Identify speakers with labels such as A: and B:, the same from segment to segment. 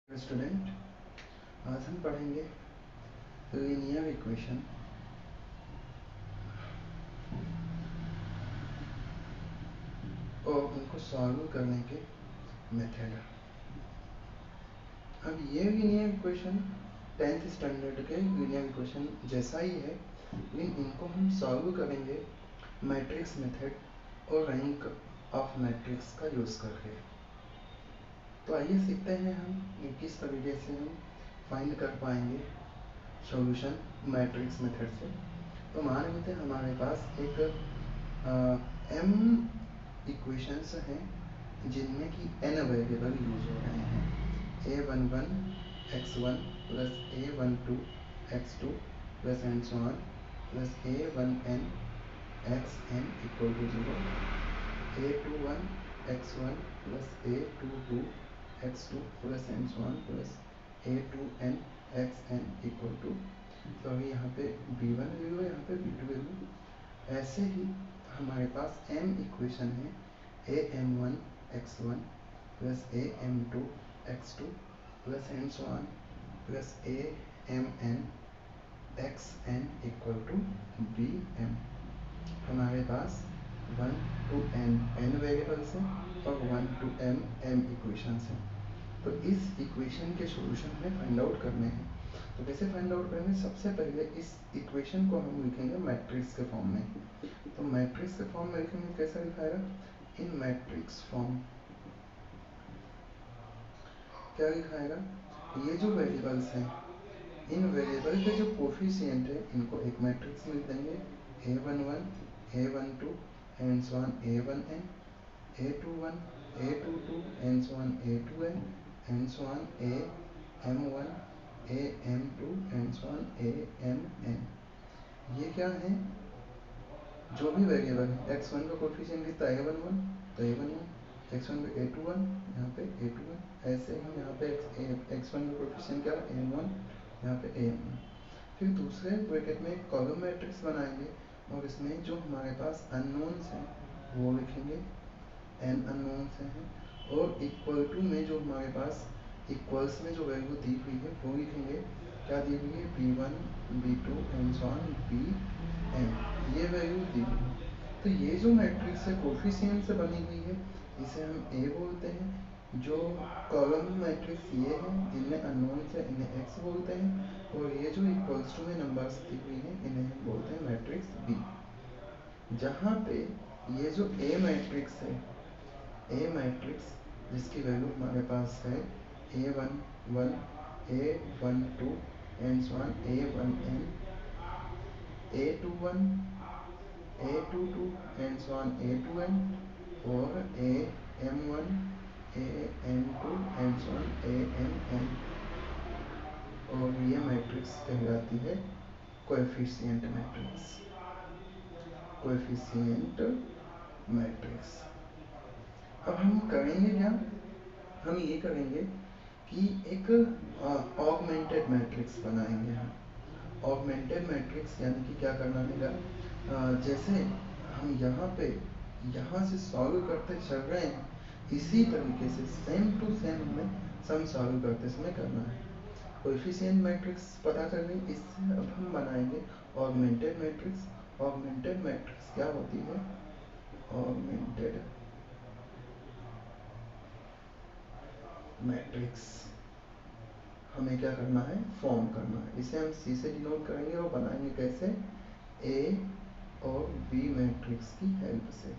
A: Student, आज हम पढ़ेंगे लीनियर इक्वेशन और उनको सॉल्व करने के मेथड। अब ये लीनियर इक्वेशन 10th स्टैंडर्ड के लीनियर इक्वेशन जैसा ही है, लेकिन इनको हम सॉल्व करेंगे मैट्रिक्स मेथड और रैंक ऑफ मैट्रिक्स का यूज़ करके। तो आइए सीखते हैं हम किस तरीके से हम फाइंड कर पाएंगे सॉल्यूशन मैट्रिक्स मेथड से। तो मान लेते हैं हमारे पास एक m इक्वेशंस हैं जिनमें कि n वेरिएबल यूज हो रहे हैं। a11 x1 plus a12 x2 plus and so on plus a1n xn equal to 0, a21 x1 plus a22 x2 plus and so on plus a2n xn equal to, तो अभी यहाँ पे b1 value है, यहाँ पे b2 वैल्यू। ऐसे ही हमारे पास m equation है am1 x1 plus am2 x2 plus and so on plus amn xn equal to bm। हमारे पास 1 to n वेरिएबल्स हैं और 1 to m इक्वेशंस हैं। तो इस इक्वेशन के सॉल्यूशन हमें फाइंड आउट करने हैं। तो कैसे फाइंड आउट करेंगे? सबसे पहले इस इक्वेशन को हम लिखेंगे मैट्रिक्स के फॉर्म में। तो मैट्रिक्स के फॉर्म में लिखेंगे, कैसा लिखाएगा? इन मैट्रिक्स फॉर्म। क्या लिखाएगा? ये जो वेरिएबल्स हैं, इन वेरिएबल के जो कोफिशिएंट है, इनको एक मैट्रिक्स में लिख देंगे a11 a12 and so on a1n a21 a22 and so on a2n and so on am1 am2 and so on amn। ये क्या है? जो भी वेरिएबल है, x1 का कोफिशिएंट कितना है? a11, तो a11, x1 पे a21, यहाँ पे a21। ऐसे ही यहाँ पे x1 का कोफिशिएंट क्या है? am1, यहाँ पे am1। फिर दूसरे ब्रैकेट में एक कॉलम मैट्रिक्स बनाएंगे और इसमें जो हमारे पास अननोन्स हैं वो लिखेंगे, n अननोन्स हैं, और इक्वल टू में जो हमारे पास इक्वल्स में जो वैल्यू दी हुई है वो लिखेंगे। क्या दी हुई है? b1 b2 and so on bm, ये वैल्यू दी हुई है। तो ये जो मैट्रिक्स है कोफिशिएंट से बनी हुई है, इसे हम A बोलते हैं। जो कॉलम मैट्रिक्स ये है, इन्हें अननोन्स है, इन्हें x बोलते हैं, और ये जो इक्वल्स टू में नंबर्स दी हुई हैं, इन्हें हम बोलते हैं मैट्रिक्स B। जहाँ पे ये जो A मैट्रिक्स है, A मैट्रिक्स जिसकी वैल्यू हमारे पास है a11 a12 and so on a1n a21 a22 and so on a2n और am1 am2 and so on amn, और ये मैट्रिक्स कहलाती है कोएफिशिएंट मैट्रिक्स। Coefficient matrix. अब हम करेंगे क्या? हम ये करेंगे कि एक ऑगमेंटेड मैट्रिक्स बनाएंगे। हम ऑगमेंटेड मैट्रिक्स यानी कि क्या करना होगा, जैसे हम यहाँ से सॉल्व करते चल रहे हैं, इसी तरीके से सेम टू सेम हमें सम सॉल्व करते समय करना है। कोएफिशिएंट मैट्रिक्स पता करनी, इससे अब हम बनाएंगे ऑगमेंटेड मैट्रिक्स। ऑगमेंटेड मैट्रिक्स क्या होती है? ऑगमेंटेड मैट्रिक्स हमें क्या करना है? फॉर्म करना है। इसे हम C से डिनोट करेंगे और बनाएंगे कैसे? A और B मैट्रिक्स की हेल्प से।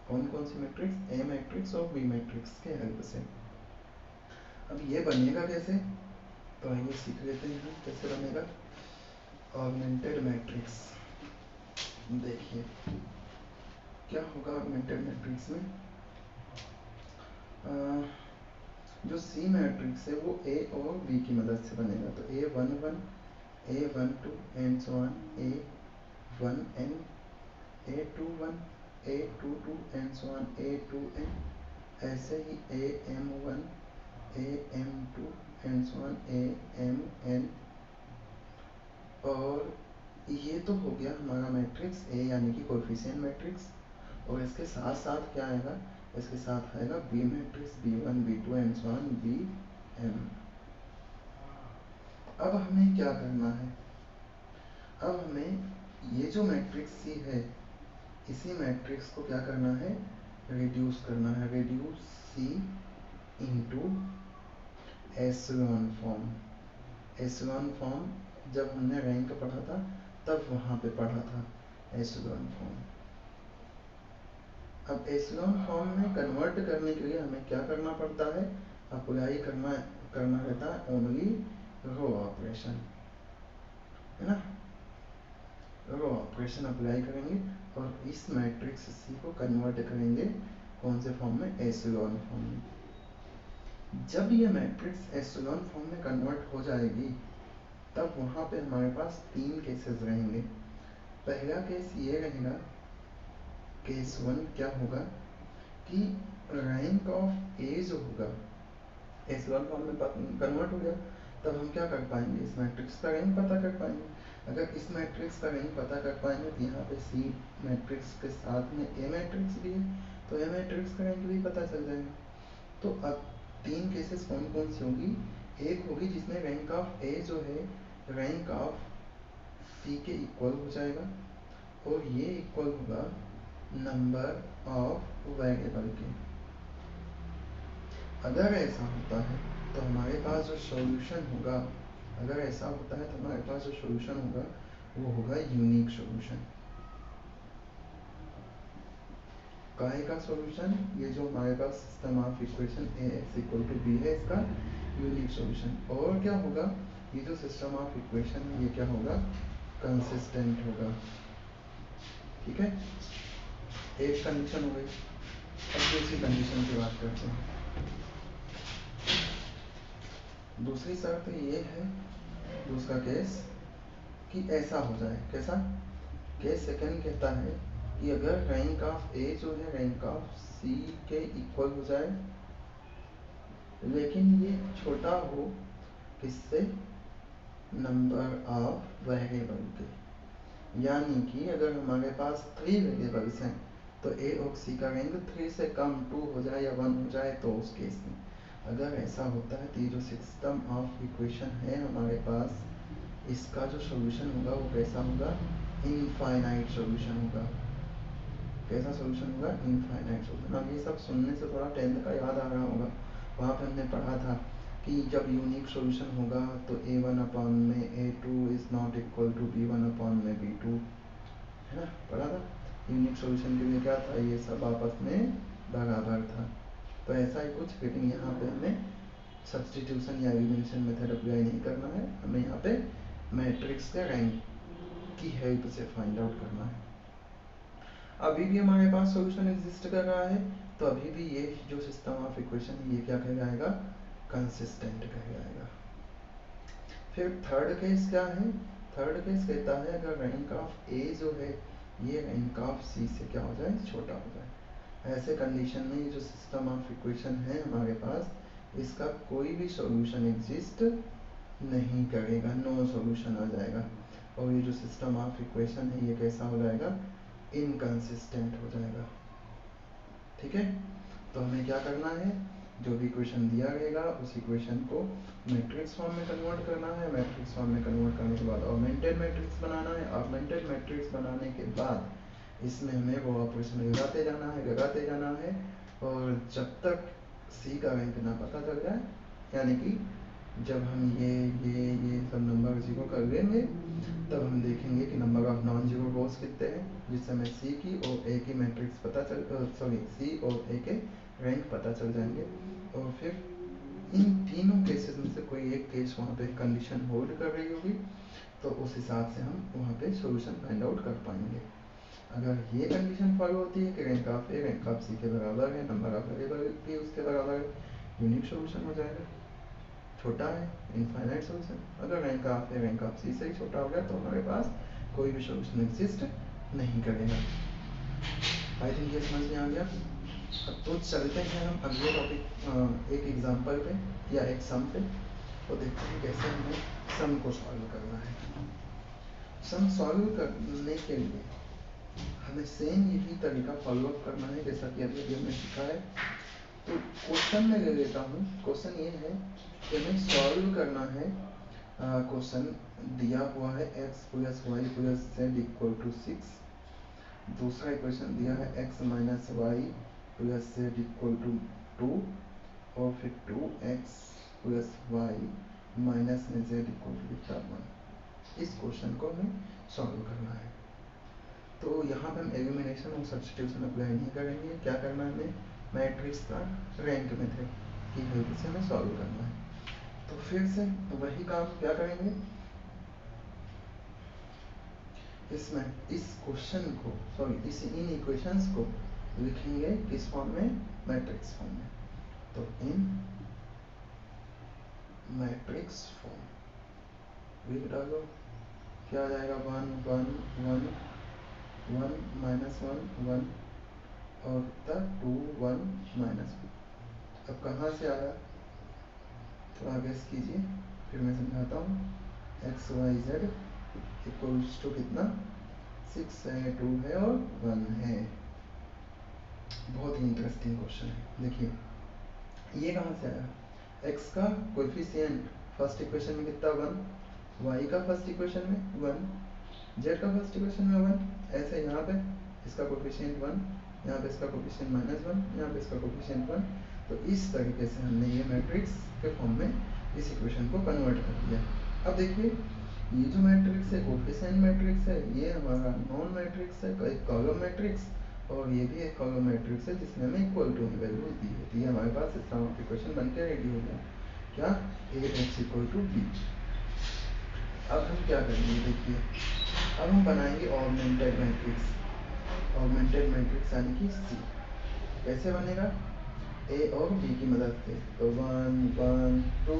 A: कौन कौन सी मैट्रिक्स? A मैट्रिक्स और B मैट्रिक्स के हेल्प से। अब ये बनेगा कैसे? तो आइए सीख लेते हैं कैसे बनेगा ऑगमेंटेड मैट्रिक्स। देखिए क्या होगा ऑगमेंटेड मैट्रिक्स में। जो C मैट्रिक्स है वो A और B की मदद से बनेगा। तो a11 a12 and so on a1n a21 a22 and so on a2n, ऐसे ही am1 am2 and so on amn। और ये तो हो गया हमारा मैट्रिक्स A यानी कि कोएफिशिएंट मैट्रिक्स। और इसके साथ साथ क्या आएगा? इसके साथ आएगा B matrix b1 b2 and so on bm। अब हमें क्या करना है, अब हमें ये जो मैट्रिक्स सी है इसी मैट्रिक्स को क्या करना है, रिड्यूस करना है, रिड्यूस सी इंटू एशेलॉन फॉर्म। एशेलॉन फॉर्म जब हमने रैंक पढ़ा था तब वहाँ पे पढ़ा था एशेलॉन फॉर्म। अब एशेलॉन फॉर्म में कन्वर्ट करने के लिए हमें क्या करना पड़ता है, अप्लाई करना रहता है ओनली रो ऑपरेशन, है ना। रो ऑपरेशन अप्लाई करेंगे और इस मैट्रिक्स सी को कन्वर्ट करेंगे कौन से फॉर्म में, एशेलॉन फॉर्म में। जब ये मैट्रिक्स एशेलॉन फॉर्म में कन्वर्ट हो जाएगी तब वहाँ पे हमारे पास तीन केसेस रहेंगे। पहला केस ये रहेगा, केस वन क्या होगा कि रैंक ऑफ ए जो होगा एशेलॉन फॉर्म में कन्वर्ट हो गया, तब हम क्या कर पाएंगे, इस मैट्रिक्स का रैंक पता कर पाएंगे। अगर इस मैट्रिक्स का रैंक पता कर पाएंगे तो यहाँ पे सी मैट्रिक्स के साथ में ए मैट्रिक्स भी है, तो ए मैट्रिक्स का रैंक भी पता चल जाएगा। तो अब तीन केसेस कौन कौन सी होगी, एक होगी जिसमें रैंक ऑफ ए जो है रैंक ऑफ सी के इक्वल हो जाएगा और ये इक्वल होगा नंबर ऑफ वेरिएबल के। अगर ऐसा होता है तो हमारे पास जो सॉल्यूशन होगा, अगर ऐसा होता है तो हमारे पास जो सॉल्यूशन होगा वो होगा यूनिक सॉल्यूशन। काहे का सॉल्यूशन, ये जो हमारे पास system of equation ax equal to B है इसका यूनिक सॉल्यूशन। और क्या होगा, ये जो सिस्टम ऑफ इक्वेशन है ये क्या होगा, कंसिस्टेंट होगा। ठीक है, एक कंडीशन हो गई। अब दूसरी कंडीशन की बात करते हैं। दूसरी शर्त ये है, दूसरा केस कि ऐसा हो जाए, कैसा, केस सेकंड कहता है कि अगर रैंक ऑफ ए जो है रैंक ऑफ सी के इक्वल हो जाए, लेकिन ये छोटा हो किससे, नंबर ऑफ वेरिएबल के। यानी कि अगर हमारे पास 3 वेरिएबल्स हैं तो ए और सी का रैंक 3 से कम 2 हो जाए या 1 हो जाए, तो उस केस में अगर ऐसा होता है तो ये जो सिस्टम ऑफ इक्वेशन है हमारे पास, इसका जो सॉल्यूशन होगा वो कैसा होगा, इनफाइनाइट सॉल्यूशन होगा। कैसा सॉल्यूशन होगा, इनफाइनाइट सॉल्यूशन। अब ये सब सुनने से थोड़ा 10th का याद आ रहा होगा, वहाँ पे हमने पढ़ा था कि जब यूनिक सॉल्यूशन होगा तो a1 अपॉन में a2 is not equal to b1 upon में b2, है ना, पढ़ा था। यूनिक सॉल्यूशन के लिए क्या था, ये सब आपस में बराबर था। तो ऐसा ही कुछ, लेकिन यहाँ पे हमें सब्स्टिट्यूशन या एलिमिनेशन मेथड अप्लाई नहीं करना है, हमें यहाँ पे मैट्रिक्स के रैंक की हेल्प से फाइंड आउट करना है। अभी भी हमारे पास सॉल्यूशन एग्जिस्ट कर रहा है, तो अभी भी ये जो सिस्टम ऑफ इक्वेशन है ये क्या कहलाएगा, कंसिस्टेंट कहलाएगा। फिर थर्ड केस क्या है, थर्ड केस कहता है अगर रैंक ऑफ ए जो है ये रैंक ऑफ सी से क्या हो जाए, छोटा हो जाए। ऐसे कंडीशन में ये जो सिस्टम ऑफ इक्वेशन है हमारे पास, इसका कोई भी सॉल्यूशन एग्जिस्ट नहीं करेगा, नो सॉल्यूशन आ जाएगा। और ये जो सिस्टम ऑफ इक्वेशन है ये कैसा हो जाएगा, इनकंसिस्टेंट हो जाएगा। ठीक है, तो हमें क्या करना है, जो भी इक्वेशन दिया रहेगा उस इक्वेशन को मैट्रिक्स फॉर्म में कन्वर्ट करना है। मैट्रिक्स फॉर्म में कन्वर्ट करने के बाद ऑगमेंटेड मैट्रिक्स बनाना है। ऑगमेंटेड मैट्रिक्स बनाने के बाद इसमें हमें वो ऑपरेशन लगाते जाना है और जब तक सी का रैंक ना पता चल जाए, यानी कि जब हम ये सब नंबर जीरो कर लेंगे तब हम देखेंगे कि नंबर ऑफ नॉन जीरो रोज कितने हैं, जिससे हमें सी की और ए की मैट्रिक्स पता चल सी और ए के रैंक पता चल जाएंगे। और फिर इन तीनों केसेस में से कोई एक केस वहाँ पे कंडीशन होल्ड कर रही होगी, तो उस हिसाब से हम वहाँ पे सॉल्यूशन फाइंड आउट कर पाएंगे। अगर ये कंडीशन फॉलो होती है कि rank of A rank of C के बराबर है, नंबर ऑफ वेरिएबल भी उसके बराबर है, यूनिक सॉल्यूशन हो जाएगा। छोटा है, इनफाइनाइट सॉल्यूशन। अगर rank of A rank of C से ही छोटा हो गया तो हमारे पास कोई भी सॉल्यूशन एग्जिस्ट नहीं करेगा। आई थिंक ये समझ में आ गया। अब तो चलते हैं हम अगले टॉपिक, एक एग्जांपल पे या एक सम पे, तो देखते हैं कैसे हमें सम को सॉल्व करना है। सम सॉल्व करने के लिए हमें सेम यही तरीका फॉलो अप करना है जैसा कि अभी हमने सीखा है। तो क्वेश्चन में ले लेता हूँ। क्वेश्चन ये है कि हमें सॉल्व करना है क्वेश्चन दिया हुआ है x plus y plus z equal to 6। दूसरा इक्वेशन दिया है x minus y plus z equal to 2 और फिर 2x प्लस वाई माइनस में जेड इक्वल टू कितना 1। इस क्वेश्चन को हमें सॉल्व करना है। तो यहाँ पे हम एलिमिनेशन और सब्स्टिट्यूशन अप्लाई नहीं करेंगे। क्या करना है हमें, मैट्रिक्स का रैंक मेथड की हेल्प से हमें सॉल्व करना है। तो फिर से वही काम क्या करेंगे, इसमें इस क्वेश्चन को सॉरी इन इक्वेशंस को लिखेंगे किस फॉर्म में, मैट्रिक्स फॉर्म में। तो इन मैट्रिक्स फॉर्म लिख डालो, क्या आ जाएगा 1 1 1 1 माइनस 1 1 और 2 1 माइनस 1। अब कहाँ से आया, थोड़ा गेस कीजिए, फिर मैं समझाता हूँ। X y z equals to कितना, 6 है, 2 है और 1 है। बहुत ही इंटरेस्टिंग क्वेश्चन है। देखिए ये कहाँ से आया, x का कोएफिशिएंट फर्स्ट इक्वेशन में कितना 1, y का फर्स्ट इक्वेशन में 1, z का फर्स्ट इक्वेशन में 1। ऐसे यहाँ पे इसका कोएफिशिएंट 1, यहाँ पे इसका कोएफिशिएंट -1, यहाँ पे इसका कोएफिशिएंट 1। तो इस तरीके से हमने ये मैट्रिक्स के फॉर्म में इस इक्वेशन को कन्वर्ट कर दिया। अब देखिए ये जो मैट्रिक्स है कोएफिशिएंट मैट्रिक्स है, ये हमारा नॉन मैट्रिक्स है, एक कॉलम मैट्रिक्स, और ये भी एक कॉलम मैट्रिक्स है जिसमें हमें इक्वल टू वैल्यूज दी है। तो ये हमारे पास इस तरह का इक्वेशन बन के रेडी हो गया, क्या Ax इक्वल टू बी। अब हम क्या करेंगे, देखिए अब हम बनाएंगे ऑगमेंटेड मैट्रिक्स, ऑगमेंटेड मैट्रिक्स यानी कि सी। कैसे बनेगा, ए और बी की मदद से। तो 1 1 2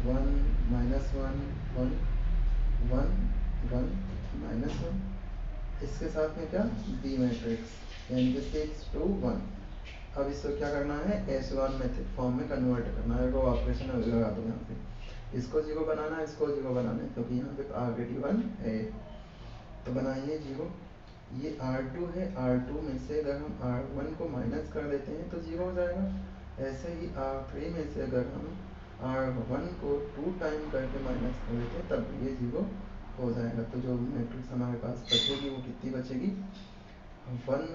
A: 1 माइनस 1 1 1 1 माइनस 1। इसके साथ में क्या, बी मैट्रिक्स यानी कि 6 2 1। अब इसको क्या करना है, एशेलॉन मेथड फॉर्म में कन्वर्ट करना है। रो ऑपरेशन लगा दो यहाँ पे, इसको 0 बनाना है, इसको 0 बनाना है, क्योंकि यहाँ पे ऑलरेडी 1 है। तो बनाइए 0। ये R2 है, R2 में से अगर हम R1 को माइनस कर देते हैं तो 0 हो जाएगा। ऐसे ही R3 में से अगर हम R1 को 2 टाइम करके माइनस कर देते हैं तब ये 0 हो जाएगा। तो जो मैट्रिक्स हमारे पास बचेगी वो कितनी बचेगी, 1।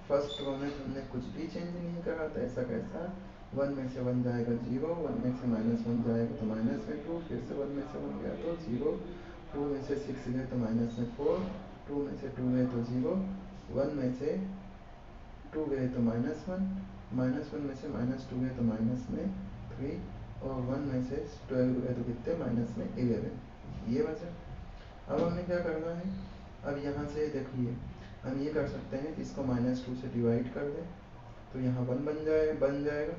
A: फर्स्ट रो में हमने कुछ भी चेंज नहीं करा था, ऐसा कैसा, 1 में से 1 जाएगा 0, 1 में से -1 जाएगा तो माइनस में 2, फिर से 1 में से 1 गया तो 0, 2 में से 6 गए तो माइनस में 4, 2 में से 2 गए तो 0, 1 में से 2 गए तो -1, -1 में से -2 गए तो माइनस में 3, और 1 में से 12 गए तो कितने, माइनस में 11। ये बचा। अब हमें क्या करना है, अब यहाँ से देखिए हम ये कर सकते हैं कि इसको -2 से डिवाइड कर दें तो यहाँ 1 बन जाएगा,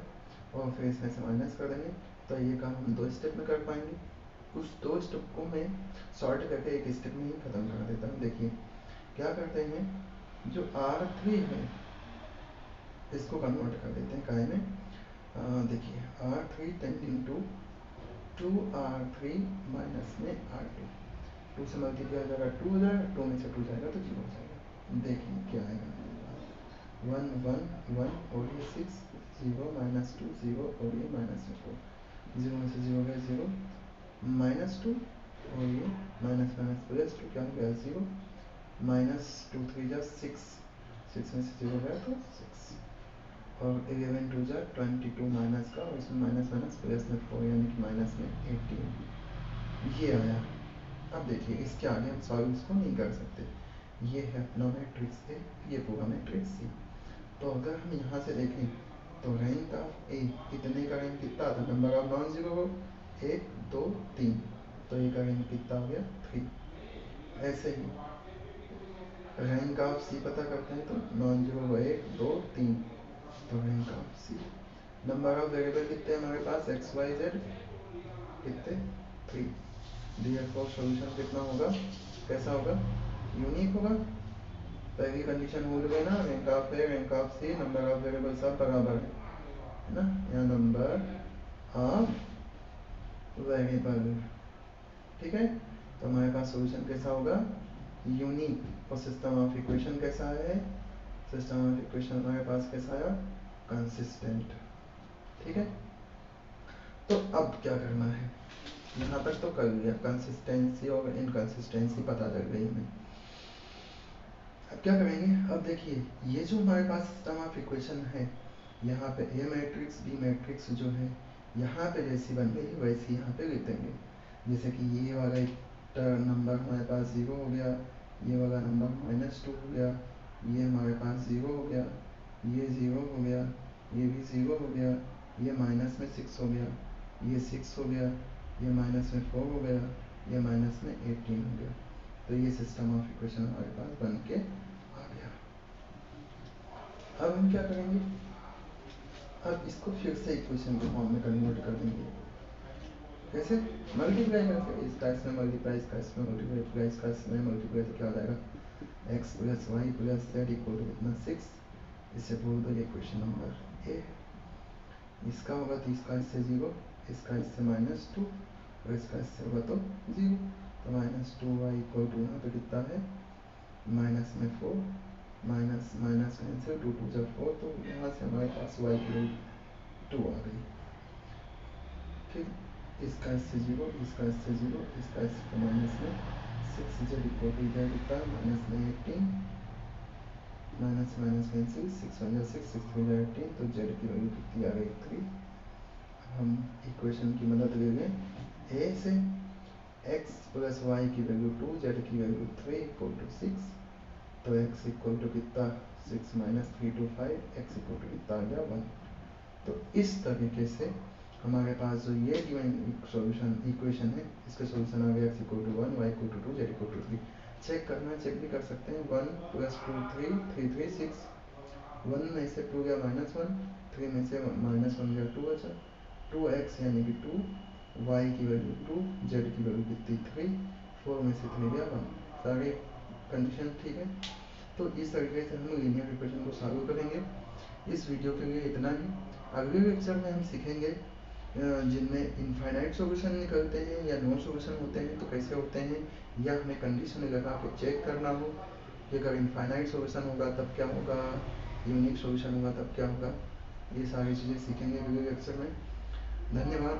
A: और फिर इसमें से माइनस कर देंगे। तो ये काम हम 2 स्टेप में कर पाएंगे। उस 2 स्टेप को मैं शॉर्ट करके एक स्टेप में ही खत्म कर देता हूँ। देखिए क्या करते हैं, जो R3 है इसको कन्वर्ट कर देते हैं काहे में, देखिए R3 tending to 2R3 minus में R2, 2 से मल्टीप्लाई हो जाएगा 2 हो जाएगा, 2 में से 2 जाएगा तो 0 हो जाएगा। देखिए क्या आएगा, 1 1 1 और ये 6, 0 -2 0 और ये -4, 0 में से 0 गया 0, -2 और ये माइनस माइनस प्लस 2 क्या हो गया 0, -2 3 जा 6, 6 में से 0 गया तो 6, और 11 2 जा 22 माइनस का, और इसमें माइनस माइनस प्लस में 4 यानी कि माइनस में 18। ये आया। अब देखिए इसके आगे हम सॉल्व इसको नहीं कर सकते। ये है अपना मैट्रिक्स ए, ये पूरा मैट्रिक्स सी। तो अगर हम यहाँ से देखें तो रैंक ऑफ ए, इतने का रैंक कितना था, नंबर ऑफ नॉन जीरो हो 1 2 3, तो ए का रैंक कितना हो गया 3। ऐसे ही रैंक ऑफ सी पता करते हैं तो नॉन जीरो हो 1 2 3, तो rank of C. Number of variable कितने हमारे पास, एक्स वाई जेड कितने 3। therefore सॉल्यूशन कितना होगा, कैसा होगा, यूनिक होगा। पहली कंडीशन भूल गए ना, rank of A rank of C number of variable सब बराबर है ना, या नंबर ऑफ वेरिएबल। ठीक है, तो हमारे पास सॉल्यूशन कैसा होगा, यूनिक। और सिस्टम ऑफ इक्वेशन कैसा है, सिस्टम ऑफ इक्वेशन हमारे पास कैसा आया, कंसिस्टेंट। ठीक है, तो अब क्या करना है, यहाँ तक तो कर लिया, कंसिस्टेंसी और इनकंसिस्टेंसी पता लग गई हमें। अब क्या करेंगे, अब देखिए ये जो हमारे पास सिस्टम ऑफ इक्वेशन है, यहाँ पे ए मैट्रिक्स बी मैट्रिक्स जो है यहाँ पे जैसी बन गई वैसी यहाँ पे लिख देंगे। जैसे कि ये वाला एक नंबर हमारे पास 0 हो गया, ये वाला नंबर -2 हो गया, ये हमारे पास 0 हो गया, ये 0 हो गया, ये भी 0 हो गया, ये माइनस में 6 हो गया, ये 6 हो गया, ये माइनस में 4 हो गया, ये माइनस में 18 हो गया। तो ये सिस्टम ऑफ इक्वेशन हमारे पास बन के आ गया। अब हम क्या करेंगे, अब इसको फिर से इक्वेशन के फॉर्म में कन्वर्ट कर देंगे। कैसे? मल्टीप्लाई करके, इसका इसमें मल्टीप्लाई, इसका इसमें मल्टीप्लाई, इसका इसमें मल्टीप्लाई, तो क्या हो जाएगा, x plus y plus z equal to कितना 6। इससे बोल दो ये क्वेश्चन नंबर ए। इसका होगा तो इसका इससे 0, इसका इससे -2 और इसका इससे होगा तो 0। तो -2y इक्वल टू यहाँ पे कितना है, माइनस में 4, माइनस माइनस कैंसिल, 2 2 जब 4, तो यहाँ से हमारे पास y की वैल्यू 2 आ गई। ठीक, इसका इससे 0, इसका इससे 0, इसका इससे माइनस में 6 जेड इक्वल टू जेड कितना माइनस में 18, माइनस माइनस कैंसिल, 6 1 6, 6 3 18, तो जेड की वैल्यू कितनी आ गई 3। हम इक्वेशन की मदद ले लें ए से, x प्लस वाई की वैल्यू 2, जेड की वैल्यू 3 इक्वल टू 6। तो x इक्वल टू कितना 6 minus 3 to 5, x equal to कितना आ गया 1। तो इस तरीके से हमारे पास जो ये गिवन सॉल्यूशन इक्वेशन है, इसका सॉल्यूशन आ गया x equal to 1, y equal to 2, z equal to 3। Check करना, चेक भी कर सकते हैं, 1 प्लस 2 3, 3 3 6, 1 में से 2 गया -1, 3 में से -1 गया 2 बचा, 2x यानी कि 2, y की वैल्यू 2, z की वैल्यू कितनी 3, 4 में से 3 गया 1। सारे कंडीशन ठीक है। तो इस तरीके से हम लीनियर इक्वेशन को सॉल्व करेंगे। इस वीडियो के लिए इतना ही। अगले लेक्चर में हम सीखेंगे जिनमें इनफाइनाइट सॉल्यूशन निकलते हैं या नो सॉल्यूशन होते हैं तो कैसे होते हैं, या हमें कंडीशन लगा के चेक करना हो कि अगर इनफाइनाइट सॉल्यूशन होगा तब क्या होगा, यूनिक सॉल्यूशन होगा तब क्या होगा। ये सारी चीज़ें सीखेंगे अगले लेक्चर में। धन्यवाद।